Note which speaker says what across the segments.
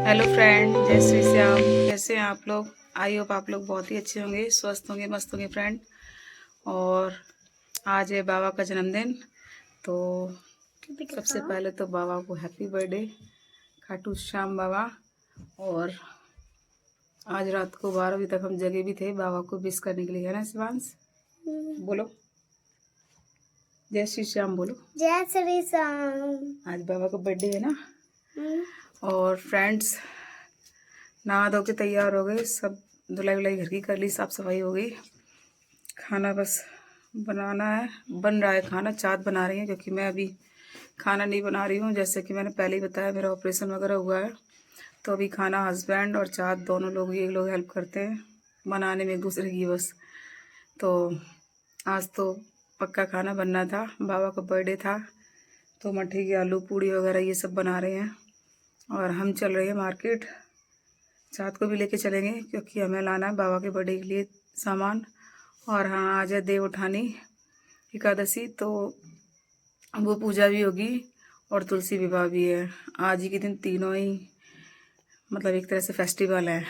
Speaker 1: Hello friend, जय श्री श्याम। कैसे हैं आप लोग? आई होप आप लोग बहुत ही अच्छे होंगे, स्वस्थ होंगे, मस्त होंगे फ्रेंड। और आज है बाबा का जन्मदिन, तो सबसे पहले तो बाबा को हैप्पी बर्थडे खाटू श्याम बाबा। और आज रात को 12 बजे तक हम जगे भी थे बाबा को विश करने के लिए, है ना शिवांश? बोलो जय श्री श्याम, बोलो
Speaker 2: जय श्री श्याम।
Speaker 1: आज बाबा का बर्थडे है ना। और फ्रेंड्स, नहा धो के तैयार हो गए सब, धुलाई वुलाई घर की कर ली, साफ सफाई हो गई। खाना बस बनाना है, बन रहा है खाना। चाट बना रही है क्योंकि मैं अभी खाना नहीं बना रही हूँ। जैसे कि मैंने पहले ही बताया, मेरा ऑपरेशन वगैरह हुआ है, तो अभी खाना हस्बैंड और चाट दोनों लोग, ये लोग हेल्प करते हैं बनाने में एक दूसरे की बस। तो आज तो पक्का खाना बनना था, बाबा का बर्थडे था, तो मट्ठी की आलू पूड़ी वगैरह ये सब बना रहे हैं। और हम चल रहे हैं मार्केट, चाँद को भी लेके चलेंगे क्योंकि हमें लाना है बाबा के बर्थडे के लिए सामान। और हाँ, आज है देव उठानी एकादशी, तो वो पूजा भी होगी और तुलसी विवाह भी है। आज ही के दिन तीनों ही मतलब एक तरह से फेस्टिवल है।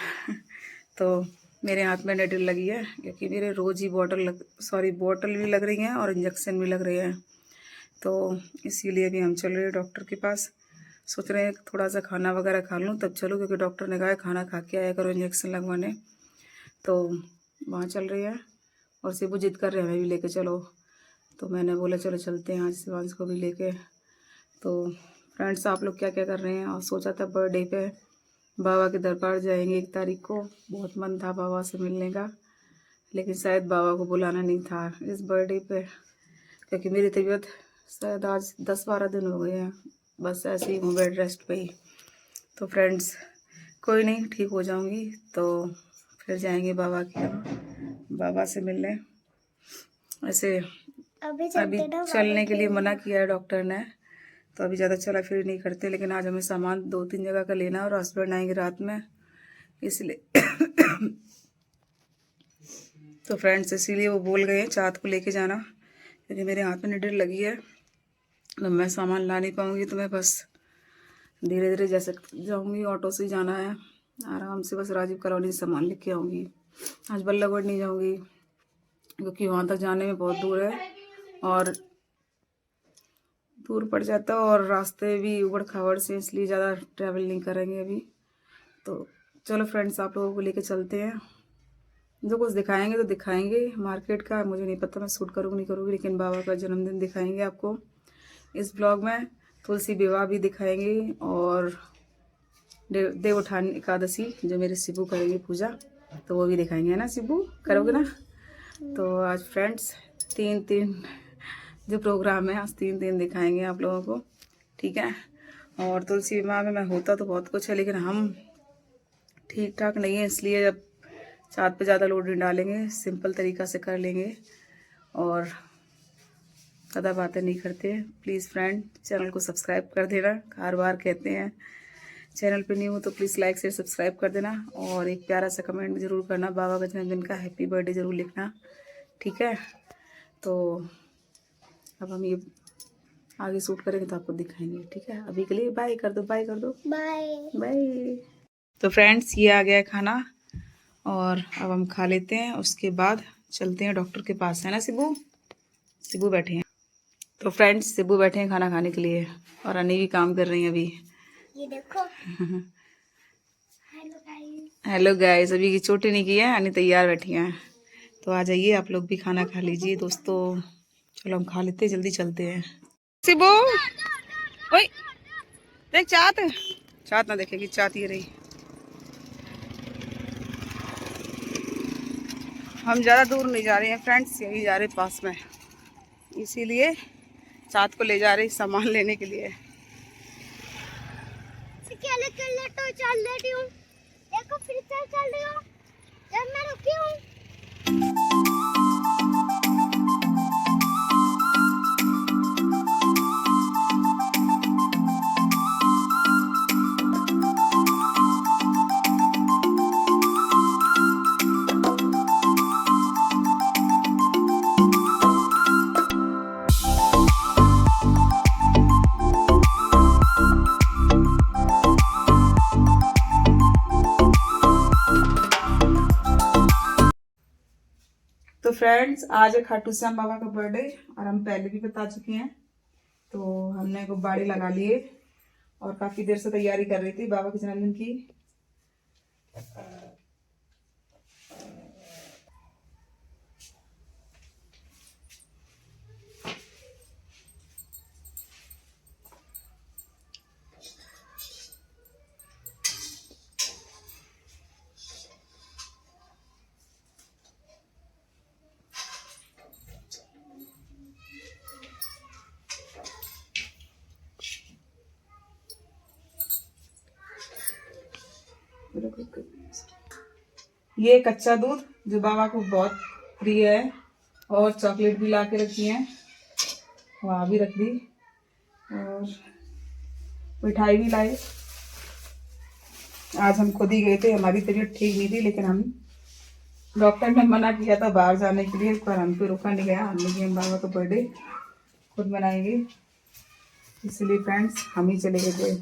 Speaker 1: तो मेरे हाथ में नेडल लगी है क्योंकि मेरे रोज़ ही बॉटल भी लग रही हैं और इंजेक्शन भी लग रहे हैं। तो इसीलिए भी हम चल रहे हैं डॉक्टर के पास। सोच रहे हैं थोड़ा सा खाना वगैरह खा लूँ तब चलूँ, क्योंकि डॉक्टर ने कहा है खाना खा के आया करो इंजेक्शन लगवाने। तो वहाँ चल रही है और शिबू जिद कर रहे हैं हमें भी लेके चलो, तो मैंने बोला चलो चलते हैं आज शिवांश को भी लेके। तो फ्रेंड्स, आप लोग क्या क्या कर रहे हैं? और सोचा था बर्थडे पे बाबा के दरबार जाएंगे 1 तारीख को, बहुत मन था बाबा से मिलने का, लेकिन शायद बाबा को बुलाना नहीं था इस बर्थडे पे, क्योंकि मेरी तबीयत शायद आज 10-12 दिन हो गए हैं, बस ऐसे ही हूँ बेड रेस्ट पे ही। तो फ्रेंड्स, कोई नहीं, ठीक हो जाऊंगी तो फिर जाएंगे बाबा के यहाँ, बाबा से मिलने। ऐसे अभी चलने के लिए मना किया है डॉक्टर ने, तो अभी ज़्यादा चला फिर नहीं करते, लेकिन आज हमें सामान 2-3 जगह का लेना है और हस्बैंड आएंगे रात में, इसलिए तो फ्रेंड्स इसीलिए वो बोल गए हैं चाँद को लेके जाना, क्योंकि मेरे हाथ में निडर लगी है, तो मैं सामान ला नहीं पाऊँगी। तो मैं बस धीरे धीरे जैसे जाऊँगी, ऑटो से जाना है आराम से, बस राजीव कॉलोनी से सामान लेके आऊँगी। आज बल्लभगढ़ नहीं जाऊँगी क्योंकि वहाँ तक जाने में बहुत दूर है और दूर पड़ जाता है और रास्ते भी उबड़ खाबड़ से, इसलिए ज़्यादा ट्रैवल नहीं करेंगे अभी। तो चलो फ्रेंड्स, आप लोगों को लेके चलते हैं, जो कुछ दिखाएंगे तो दिखाएंगे। मार्केट का मुझे नहीं पता मैं शूट करूँगी नहीं करूँगी, लेकिन बाबा का जन्मदिन दिखाएंगे आपको इस ब्लॉग में। तुलसी विवाह भी दिखाएंगे और देव उठानी एकादशी जो मेरे शिबू करेंगे पूजा, तो वो भी दिखाएंगे, है ना शिबू? करोगे ना? तो आज फ्रेंड्स 3 जो प्रोग्राम है, आज 3 दिखाएंगे आप लोगों को, ठीक है। और तुलसी विवाह में मैं होता तो बहुत कुछ है, लेकिन हम ठीक ठाक नहीं है, इसलिए जब चाँद पे ज़्यादा लोड नहीं डालेंगे, सिंपल तरीक़ा से कर लेंगे और ज़्यादा बातें नहीं करते। प्लीज़ फ्रेंड, चैनल को सब्सक्राइब कर देना, हर बार कहते हैं। चैनल पे न्यू हो तो प्लीज़ लाइक शेयर सब्सक्राइब कर देना और एक प्यारा सा कमेंट ज़रूर करना, बाबा का जन्मदिन का हैप्पी बर्थडे ज़रूर लिखना, ठीक है। तो अब हम ये आगे शूट करेंगे तो आपको दिखाएंगे, ठीक है। अभी के लिए बाय कर दो, बाय कर दो, बाय बाय। तो फ्रेंड्स, ये आ गया है खाना और अब हम खा लेते हैं, उसके बाद चलते हैं डॉक्टर के पास, है ना शिबू? शिबू बैठे हैं। तो फ्रेंड्स, शिबू बैठे हैं खाना खाने के लिए और अनी भी काम कर रही हैं अभी,
Speaker 2: ये देखो।
Speaker 1: हेलो गाइस, अभी की चोटी नहीं की है, अनी तैयार बैठी हैं। तो आ जाइए आप लोग भी खाना खा लीजिए दोस्तों। चलो हम खा लेते हैं, जल्दी चलते हैं। शिबू ओए देख, चाट ना देखेगी, चाट ये रही। हम ज़्यादा दूर नहीं जा रहे हैं फ्रेंड्स, यही जा रहे पास में, इसीलिए चाँद को ले जा रहे सामान लेने के लिए।
Speaker 2: तो चल रही हूँ, देखो फिर से चल रही हूँ, जब मैं रुकी हूँ।
Speaker 1: फ्रेंड्स, आज है खाटू श्याम बाबा का बर्थडे और हम पहले भी बता चुके हैं। तो हमने गुब्बारे लगा लिए और काफी देर से तैयारी कर रही थी बाबा के जन्मदिन की। ये कच्चा दूध जो बाबा को बहुत प्रिय है, और चॉकलेट भी ला के रखी है, वहाँ भी रख दी, और मिठाई भी लाई। आज हम खुद ही गए थे, हमारी तबीयत ठीक नहीं थी, लेकिन हम डॉक्टर ने मना किया था बाहर जाने के लिए, पर हम पे रुका नहीं गया। हमने कि हम बाबा का बर्थडे खुद मनाएंगे, इसलिए फ्रेंड्स हम ही चले गए थे।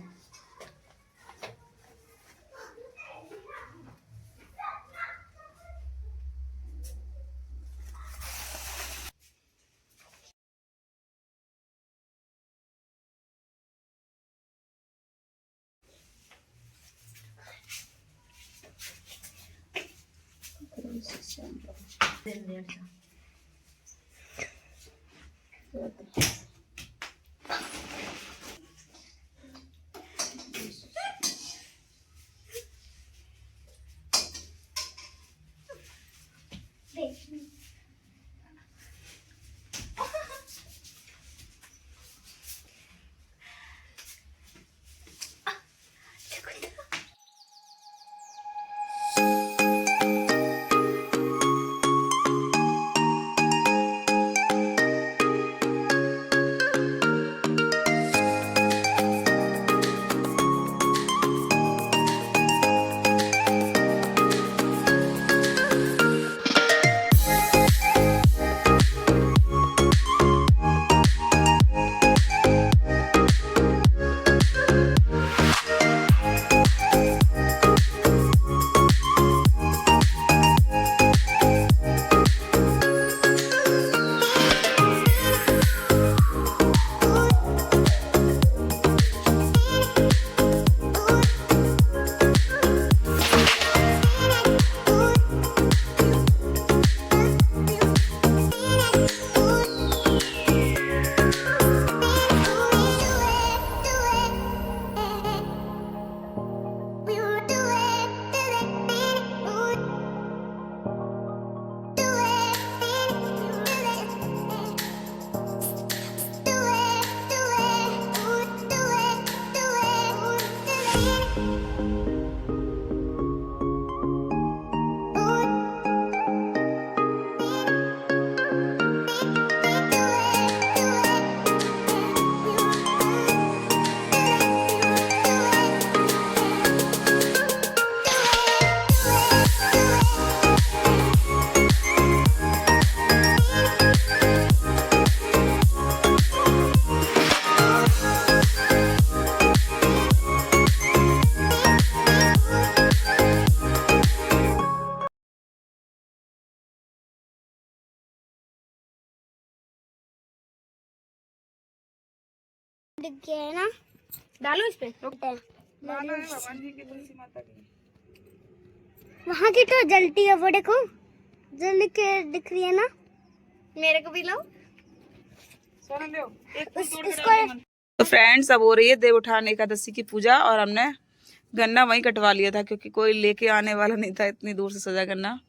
Speaker 2: दिख गया है ना, डालो इस पे।
Speaker 1: भगवान जी की तुलसी माता की
Speaker 2: वहाँ की तो जलती है, वो देखो जल के दिख रही है ना। मेरे को भी लो।
Speaker 1: तो फ्रेंड्स, अब हो रही है देव उठान एकादशी की पूजा, और हमने गन्ना वहीं कटवा लिया था क्योंकि कोई लेके आने वाला नहीं था, इतनी दूर से सजा गन्ना।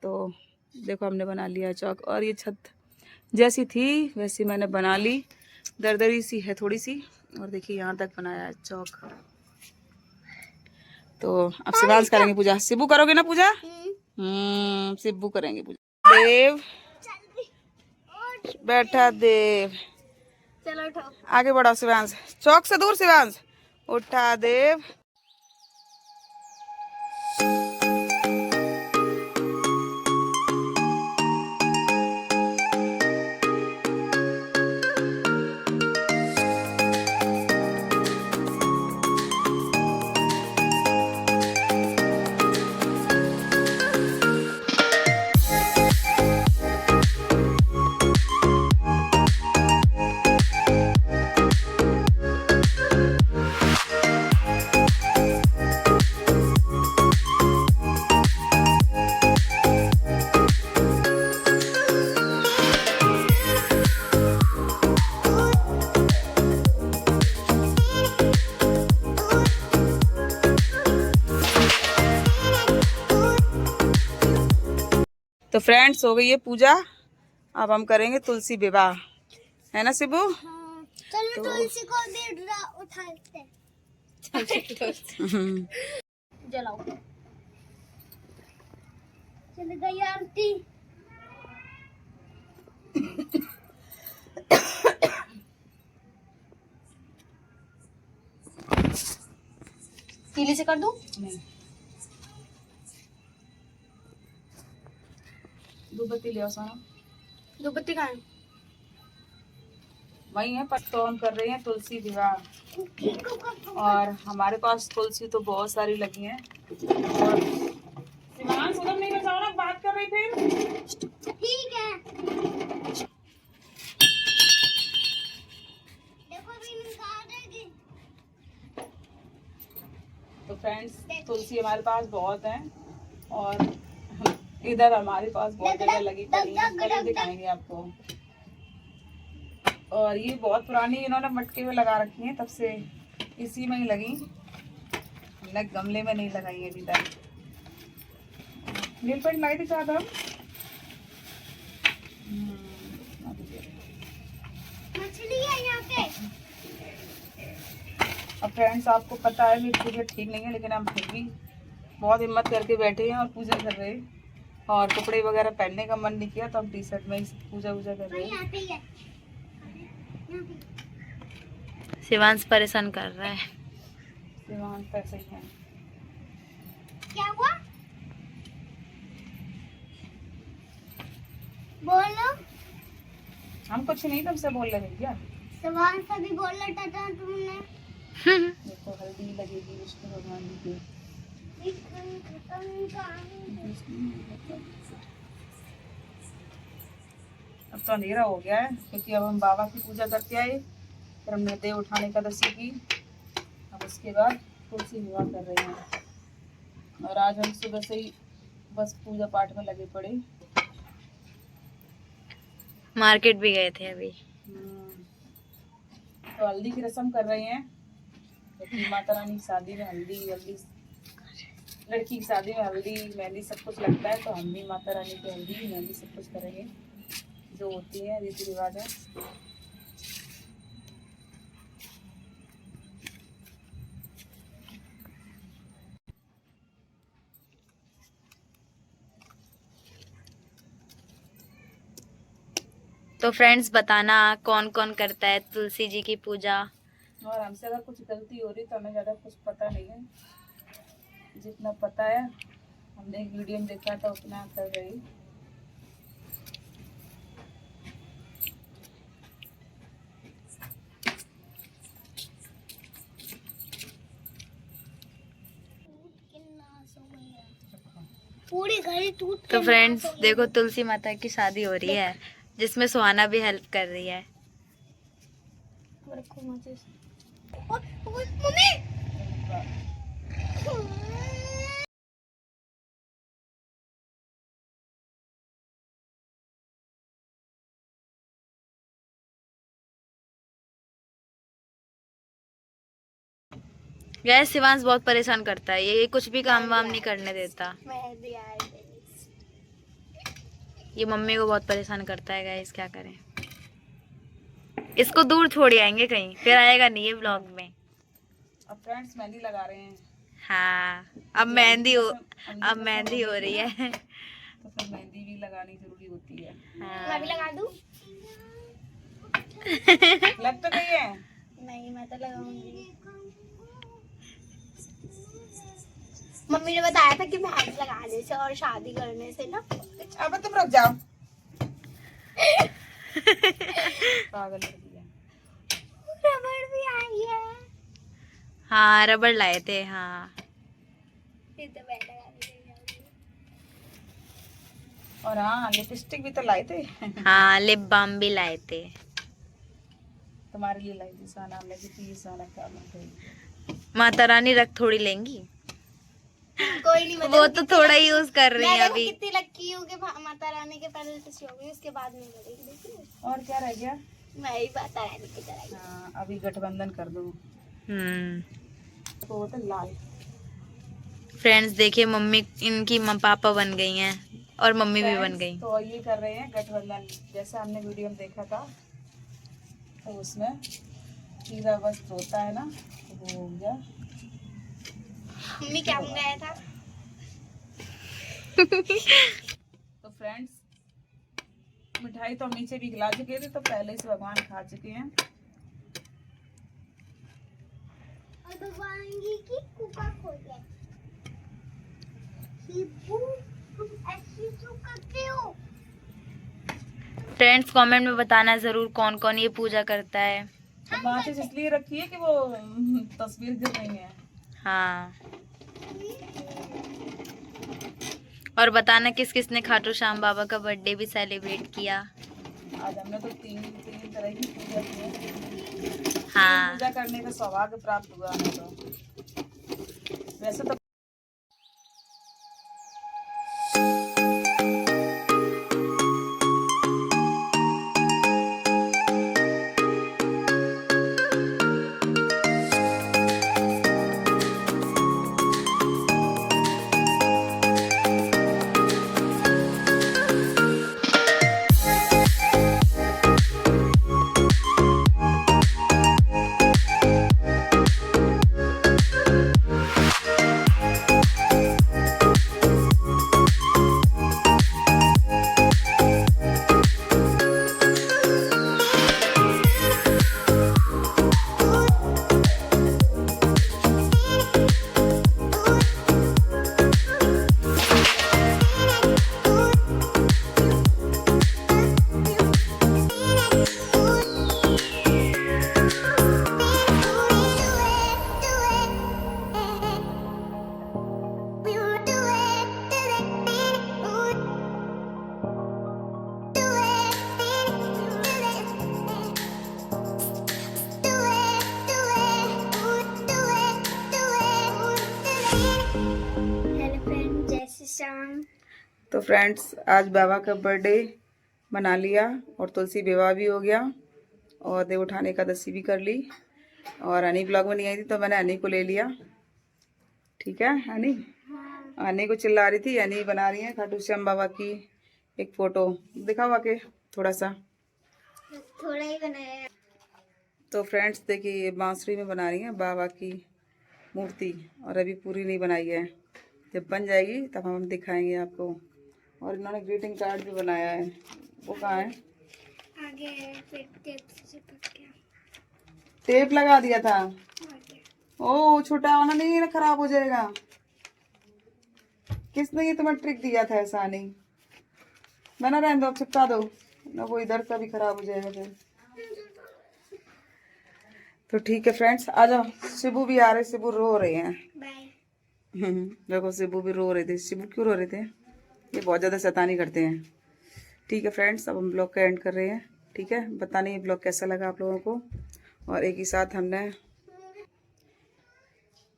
Speaker 1: तो देखो हमने बना लिया चौक, और ये छत जैसी थी वैसी मैंने बना ली, दरदरी सी है थोड़ी सी, और देखिए यहाँ तक बनाया है चौक। तो अब शिवांश करेंगे पूजा। शिबू करोगे ना पूजा? शिबू करेंगे पूजा। देव बैठा, देव
Speaker 2: चलो उठाओ,
Speaker 1: आगे बढ़ाओ शिवांश, चौक से दूर शिवांश, उठा देव। तो फ्रेंड्स हो गई है पूजा, अब हम करेंगे तुलसी विवाह, है ना शिबू?
Speaker 2: हाँ, चलो तुलसी को भी उठाते हैं। जलाओ। चल गई आरती। पीली से कर दूं?
Speaker 1: नहीं, धूपबत्ती ले आओ सोना।
Speaker 2: धूपबत्ती कहाँ है?
Speaker 1: वही है, पर तो हम कर रहे हैं तुलसी विवाह, और हमारे पास तुलसी तो बहुत सारी लगी हैं। और शिवांश उधर नहीं बचाओ ना, बात कर रही फिर।
Speaker 2: ठीक है। देखो भी निकाल देगी।
Speaker 1: तो फ्रेंड्स तुलसी हमारे पास बहुत है, और इधर हमारे पास बहुत जगह लगी पड़ी है, कल दिखाएंगे आपको। और ये बहुत पुरानी इन्होंने मटके में लगा रखी हैं, तब से इसी में ही लगी, हमने गमले में नहीं लगाई है अभी तक। नील पेंट लाई थी चाहता
Speaker 2: मछली है यहाँ पे।
Speaker 1: अब फ्रेंड्स आपको पता है मेरी तबीयत ठीक नहीं है, लेकिन हम फिर भी बहुत हिम्मत करके बैठे हैं और पूजा कर रहे हैं। और कपड़े वगैरह पहनने का मन नहीं किया, तो हम टी शर्ट में ही पूजा कर रहे हैं।
Speaker 2: यहाँ पे ही है।
Speaker 3: शिवांश परेशान कर रहा है।
Speaker 1: शिवांश पैसे ही हैं।
Speaker 2: क्या हुआ? बोलो।
Speaker 1: हम कुछ नहीं तुमसे बोल रहे भैया।
Speaker 2: सवाल सभी बोला था तुमने।
Speaker 1: देखो हल्दी लगेगी विष्णु भगवान की। अब तो अंधेरा हो गया है, क्योंकि अब हम बाबा की पूजा करके आए, फिर हमने देव उठाने एकादशी की, अब उसके बाद तुलसी विवाह कर रहे हैं। और आज हम सुबह से ही बस पूजा पाठ में लगे पड़े।
Speaker 3: मार्केट भी गए थे अभी।
Speaker 1: तो हल्दी की रस्म कर रहे हैं, क्योंकि माता रानी की शादी में हल्दी, लड़की की शादी में हल्दी मेहंदी सब कुछ लगता है, तो हम भी माता रानी की हल्दी मेहंदी सब कुछ करेंगे, जो होती है रीति रिवाज है।
Speaker 3: तो फ्रेंड्स बताना कौन कौन करता है तुलसी जी की पूजा।
Speaker 1: और हमसे अगर कुछ गलती हो रही तो हमें ज़्यादा कुछ पता नहीं है, जितना पता है हमने एक वीडियो में देखा था उतना कर रही।
Speaker 2: पूरी घड़ी टूट।
Speaker 3: तो फ्रेंड्स देखो तुलसी माता की शादी हो रही है, जिसमें सुहाना भी हेल्प कर रही है।
Speaker 2: मम्मी
Speaker 3: गैस शिवांश बहुत परेशान करता है, ये कुछ भी काम वाम नहीं करने देता। ये मम्मी को बहुत परेशान करता है गैस, क्या करें। इसको दूर छोड़ आएंगे कहीं, फिर आएगा नहीं ये ब्लॉग में।
Speaker 1: अब फ्रेंड्स मेहंदी लगा रहे हैं।
Speaker 3: हाँ अब मेहंदी हो रही है।
Speaker 1: तो फिर मेहंदी भी लगानी जरूरी होती है।
Speaker 3: हाँ।
Speaker 2: मैं भी लगा दूं?
Speaker 1: लग तो गई है।
Speaker 2: नहीं मैं तो लगाऊंगी। मम्मी ने बताया था कि मेहंदी लगाने से और शादी करने से ना।
Speaker 1: अब तुम रुक जाओ। पागल लड़की है।
Speaker 2: रबड़ भी आई है।
Speaker 3: हाँ रबड़ लाए थे। हाँ
Speaker 2: फिर तो मैं लगा दूंगी।
Speaker 1: और हाँ लिपस्टिक भी तो लाए थे।
Speaker 3: हाँ लिप बाम भी लाए थे।
Speaker 1: तुम्हारे लिए लाई थी, सोना लगी थी, सोना क्या मांग
Speaker 3: माता रानी रख थोड़ी लेंगी,
Speaker 2: कोई नहीं।
Speaker 3: वो तो थोड़ा ही यूज कर रही है
Speaker 2: मैं
Speaker 3: अभी।
Speaker 2: कितनी लकी हूँ कि माता रानी के पहले खुशी होगी, उसके बाद नहीं करेगी।
Speaker 1: और क्या रह गया?
Speaker 2: मैं ही माता रानी की तरह।
Speaker 1: हाँ अभी गठबंधन कर दो।
Speaker 3: हम्म।
Speaker 1: तो वो तो लाल।
Speaker 3: फ्रेंड्स देखिए मम्मी इनकी पापा बन गई हैं। और मम्मी भी बन
Speaker 1: Friends,
Speaker 3: गई।
Speaker 1: तो ये कर रहे हैं गठबंधन, जैसे हमने वीडियो में देखा था। तो उसमें खीरा वस्त्र होता है ना, तो वो हो गया।
Speaker 2: मम्मी क्या मंगाया था?
Speaker 1: तो फ्रेंड्स, मिठाई तो हम नीचे भी खिला चुके थे, तो पहले से भगवान खा चुके हैं।
Speaker 2: और भगवान जी की कुका खोल गए। शिबू, तुम ऐसी क्यों करते हो?
Speaker 3: फ्रेंड्स कमेंट में बताना जरूर कौन कौन ये पूजा करता है।
Speaker 1: तो माचिस इसलिए रखी है कि वो तस्वीर गिर रही है।
Speaker 3: हाँ, और बताना किस किस ने खाटू श्याम बाबा का बर्थडे भी सेलिब्रेट किया।
Speaker 1: आज हमने तो तीन तीन तरह की पूजा की है।
Speaker 3: हाँ,
Speaker 1: पूजा करने का सौभाग्य प्राप्त हुआ हमें तो। वैसे तो
Speaker 2: हेलो फ्रेंड, जय श्री श्याम।
Speaker 1: तो फ्रेंड्स, आज बाबा का बर्थडे मना लिया और तुलसी विवाह भी हो गया और देव उठाने एकादशी भी कर ली। और हनी ब्लॉग में नहीं आई थी तो मैंने हनी को ले लिया। ठीक है हनी? हनी को चिल्ला रही थी, हनी बना रही है खाटू श्याम बाबा की एक फोटो। दिखावा के थोड़ा सा।
Speaker 2: थोड़ा ही बनाया।
Speaker 1: तो फ्रेंड्स देखिए, ये बांसुरी में बना रही है बाबा की मूर्ति और अभी पूरी नहीं बनाई है। जब बन जाएगी तब हम दिखाएंगे आपको। और इन्होंने ग्रीटिंग कार्ड भी बनाया है। वो कहाँ है?
Speaker 2: आगे फिर टेप से चिपक गया।
Speaker 1: टेप लगा दिया था।
Speaker 2: आगे।
Speaker 1: ओ छोटा वाला नहीं है, खराब हो जाएगा। किसने ये तुम्हें ट्रिक दिया था? ऐसा नहीं, बना रहने दो, चिपका दो ना, वो इधर का भी खराब हो जाएगा फिर। तो ठीक है फ्रेंड्स, आ जाओ। शिबू भी आ रहे, शिबू रो रहे हैं।
Speaker 2: बाय।
Speaker 1: देखो शिबू भी रो रहे थे। शिबू क्यों रो रहे थे? ये बहुत ज़्यादा शैतानी करते हैं। ठीक है फ्रेंड्स, अब हम ब्लॉग का एंड कर रहे हैं। ठीक है, बताने ये ब्लॉग कैसा लगा आप लोगों को। और एक ही साथ हमने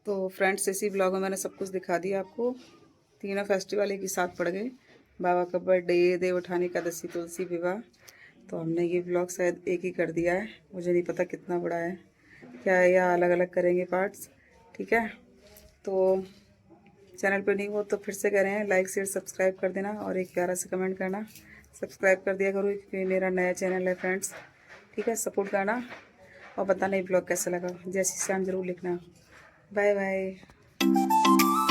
Speaker 1: तो फ्रेंड्स इसी ब्लॉग में मैंने सब कुछ दिखा दिया आपको। तीनों फेस्टिवल एक ही साथ पड़ गए, बाबा का बर्थडे, देव उठानी एकादशी, तुलसी विवाह। तो हमने ये ब्लॉग शायद एक ही कर दिया है, मुझे नहीं पता कितना बड़ा है क्या है, या अलग अलग करेंगे पार्ट्स। ठीक है, तो चैनल पे नहीं हो तो फिर से कह रहे हैं, लाइक शेयर सब्सक्राइब कर देना और एक प्यारा से कमेंट करना। सब्सक्राइब कर दिया करो क्योंकि मेरा नया चैनल है फ्रेंड्स। ठीक है, सपोर्ट करना और बताना ये ब्लॉग कैसा लगा। जय श्री श्याम जरूर लिखना। Bye bye.